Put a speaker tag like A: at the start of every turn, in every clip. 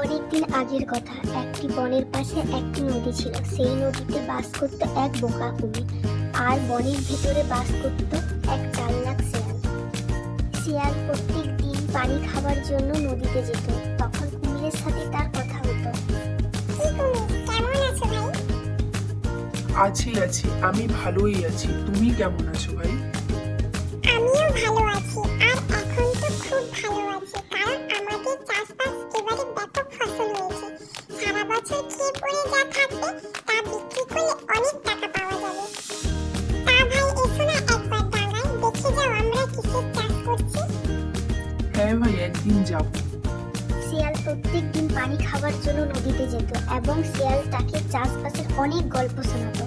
A: অনেকদিন আগের কথা, একটি বনের পাশে একটি নদী ছিল। সেই নদীতে বাস করত এক বোকা কুমির, আর বনের ভিতরে বাস করত এক চালাক শিয়াল। শিয়াল প্রত্যেক দিন পানি খাবার জন্য নদীতে যেত। তখন কুমিরের সাথে তার কথা হতো।
B: আছি আছি, আমি ভালোই আছি। তুমি কেমন আছো ভাই?
C: আমিও ভালো আছি, আর এখন তো খুব ভালো আছি, কারণ আমাদের চাষবাস এবারে ব্যাপক ফসল হয়েছে। সারা বছর খেয়ে পড়ে যা থাকবে তা বিক্রি করলে অনেক টাকা পাওয়া যাবে। তা ভাই, এসো না একবার ডাঙায় দেখে যাও আমরা কিসের চাষ করছি।
B: হ্যাঁ ভাই, একদিন যাব।
A: শিয়াল প্রত্যেক দিন পানি খাবার জন্য নদীতে যেত এবং শিয়াল তাকে চাষবাসের অনেক গল্প শোনাতো।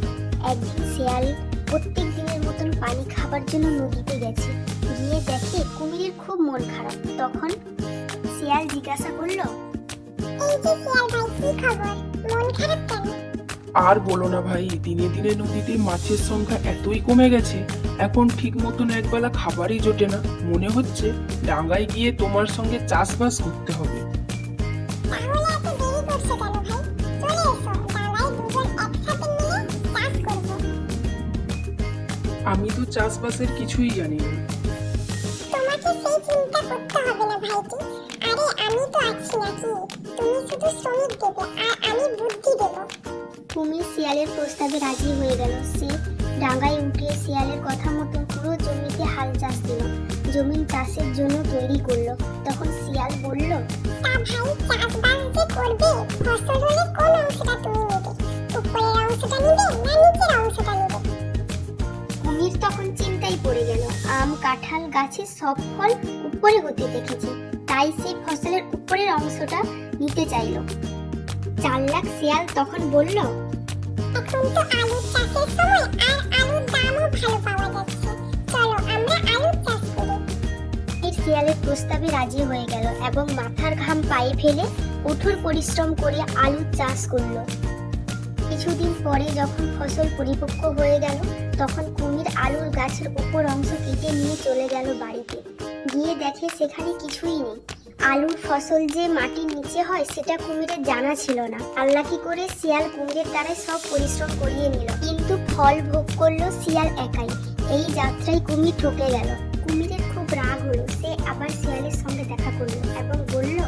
A: একদিন শিয়াল প্রত্যেক দিনের মতন পানি খাবার জন্য নদীতে গেছে। গিয়ে দেখে কুমিরের খুব মন খারাপ। তখন শিয়াল জিজ্ঞাসা করলো,
C: এই যে শিয়াল ভাই, কি খবর? মন খারাপ কেন?
B: আর বলো না ভাই, দিনে দিনে নদীতে মাছের সংখ্যা এতই কমে গেছে, এখন ঠিক মতন একবেলা খাবারই জোটে না। মনে হচ্ছে ডাঙায় গিয়ে তোমার সঙ্গে চাষবাস করতে হবে।
C: তাহলে এত দেরি করছো কেন ভাই? চলে এসো, ডাঙায় দুজন একসাথে মিলে চাষ করবো।
B: আমি তো চাষবাসের কিছুই জানি না।
C: তোমাকে সেই চিন্তা করতে হবে না ভাইটি। আরে আমি তো আছি নাকি? তুমি শুধু শ্রমিক দেবে আর আমি বুদ্ধি দেব।
A: কুমির শিয়ালের প্রস্তাবে রাজি হয়ে গেল। সে ডাঙায় উঠে শিয়ালের কথা মতন পুরো জমিতে হাল চাষ দিল। জমিন চাষের জন্য তৈরি করলো। তখন শিয়াল বলল,
C: তা ভাই, চাষবাস যে করবে, ফসল হলে কোন অংশটা তুমি নেবে? উপরের অংশটা নিবে না নিচের অংশটা নিবে?
A: কুমির তখন চিন্তায় পড়ে গেল। আম কাঁঠাল গাছের সব ফল উপরে হতে দেখেছে, তাই সে ফসলের উপরের অংশটা নিতে চাইল। চালাক শিয়াল তখন বলল,
C: এখন তো আলুর চাষের সময়, আর আলুর দামও ভালো পাওয়া যাচ্ছে। চলো আমরা আলুর চাষ করি।
A: এই শিয়ালের প্রস্তাবে রাজি হয়ে গেল এবং মাথার ঘাম পায়ে ফেলে কঠোর পরিশ্রম করে আলু চাষ করলো। কিছুদিন পরে যখন ফসল পরিপক্ক হয়ে গেল, তখন কুমির আলুর গাছের উপর অংশ কেটে নিয়ে চলে গেল বাড়িতে। গিয়ে দেখে সেখানে কিছুই নেই। আলুর ফসল যে মাটির নিচে হয় সেটা কুমিরের জানা ছিল না। চালাকি করে শিয়াল কুমিরের দ্বারাই সব পরিশ্রম করিয়ে নিল, কিন্তু ফল ভোগ করলো শিয়াল একাই। এই যাত্রায় কুমির ঠকে গেল। কুমিরের খুব রাগ হলো। সে আবার শিয়ালের সঙ্গে দেখা করলো এবং বলল,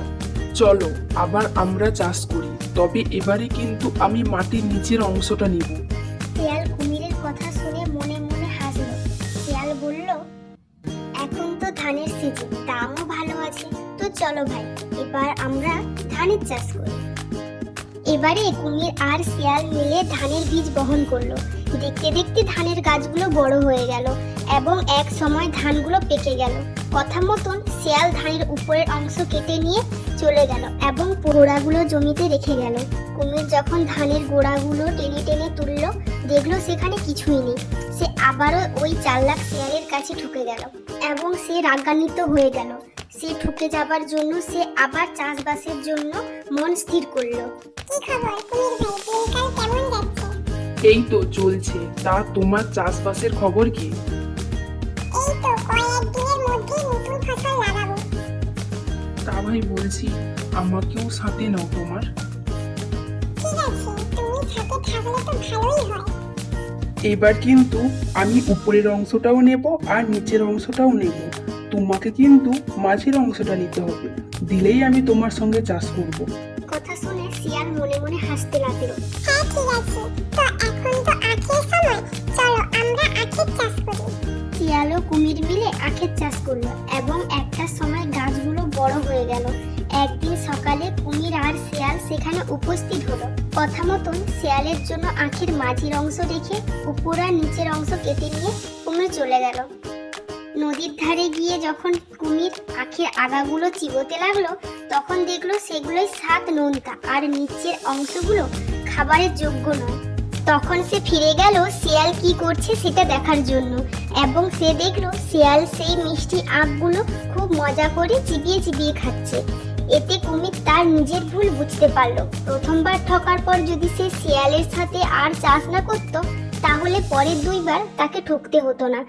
B: চলো আবার আমরা চাষ করি, তবে এবারে কিন্তু আমি মাটির নিচের অংশটা নিব।
A: শিয়াল কুমিরের কথা শুনে মনে মনে হাসলো। শিয়াল বলল, এখন তো ধানের সিজন, দামও ভালো আছে, তো চলো ভাই, এবার আমরা ধানের চাষ করি। এবারে কুমির আর শিয়াল মিলে ধানের বীজ বহন করলো। দেখতে দেখতে ধানের গাছগুলো বড় হয়ে গেল এবং এক সময় ধানগুলো পেকে গেল। কথা মতন শিয়াল ধানের উপরের অংশ কেটে নিয়ে চলে গেল এবং গোড়াগুলো জমিতে রেখে গেল। কুমির যখন ধানের গোড়াগুলো টেনে টেনে তুললো, দেখলো সেখানে কিছুই নেই। সে আবারও ওই চালাক শিয়ালের কাছে ঢুকে গেল এবং সে রাগান্বিত হয়ে গেল। সে ঠুকে যাবার জন্য সে আবার চাষবাসের জন্য মন স্থির করলো।
C: কি খবর কুমির ভাই, দিনকাল কেমন যাচ্ছে?
B: এই তো চলছে। তা তোমার চাষবাসের খবর কি?
C: এই তো কয়েকদিনের মধ্যেই নতুন ফসল লাগাবো।
B: তা ভাই বলছি, আমাকেও সাথে নাও তোমার।
C: ঠিক আছে, তুমি সাথে থাকলে তো ভালোই হয়।
B: এবার কিন্তু আমি উপরের অংশটাও নেব আর নিচের অংশটাও নেব। তোমাকে কিন্তু মাঝের অংশটা নিতে হবে, দিলেই আমি তোমার সঙ্গে চাষ করব।
A: কথা শুনে শিয়াল মনে মনে হাসতে লাগলো।
C: হ্যাঁ ঠিক আছে, তো এখন তো আখের সময়, চলো আমরা আখের চাষ করি।
A: শিয়াল ও কুমির মিলে আখের চাষ করলো এবং একটা সময় গাছগুলো বড় হয়ে গেল। একদিন সকালে কুমির আর শিয়াল সেখানে উপস্থিত হলো। কথা মতন শিয়ালের জন্য আখের মাঝের অংশ রেখে উপর আর নিচের অংশ কেটে নিয়ে কুমির চলে গেল। নদীর ধারে গিয়ে যখন কুমির আখের আগাগুলো চিবোতে লাগলো, তখন দেখলো সেগুলোই স্বাদ নোনতা আর নিচের অংশগুলো খাবারের যোগ্য নয়। তখন সে ফিরে গেল শিয়াল কি করছে সেটা দেখার জন্য এবং সে দেখলো শিয়াল সেই মিষ্টি আখগুলো খুব মজা করে চিবিয়ে চিবিয়ে খাচ্ছে। এতে কুমির তার নিজের ভুল বুঝতে পারলো। প্রথমবার ঠকার পর যদি সে শিয়ালের সাথে আর চাষ না করতো, তাহলে পরের দুইবার তাকে ঠকতে হতো না।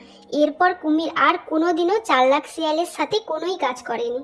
A: এরপর কুমির আর কোনোদিনও চালাক শিয়ালের সাথে কোনোই কাজ করেনি।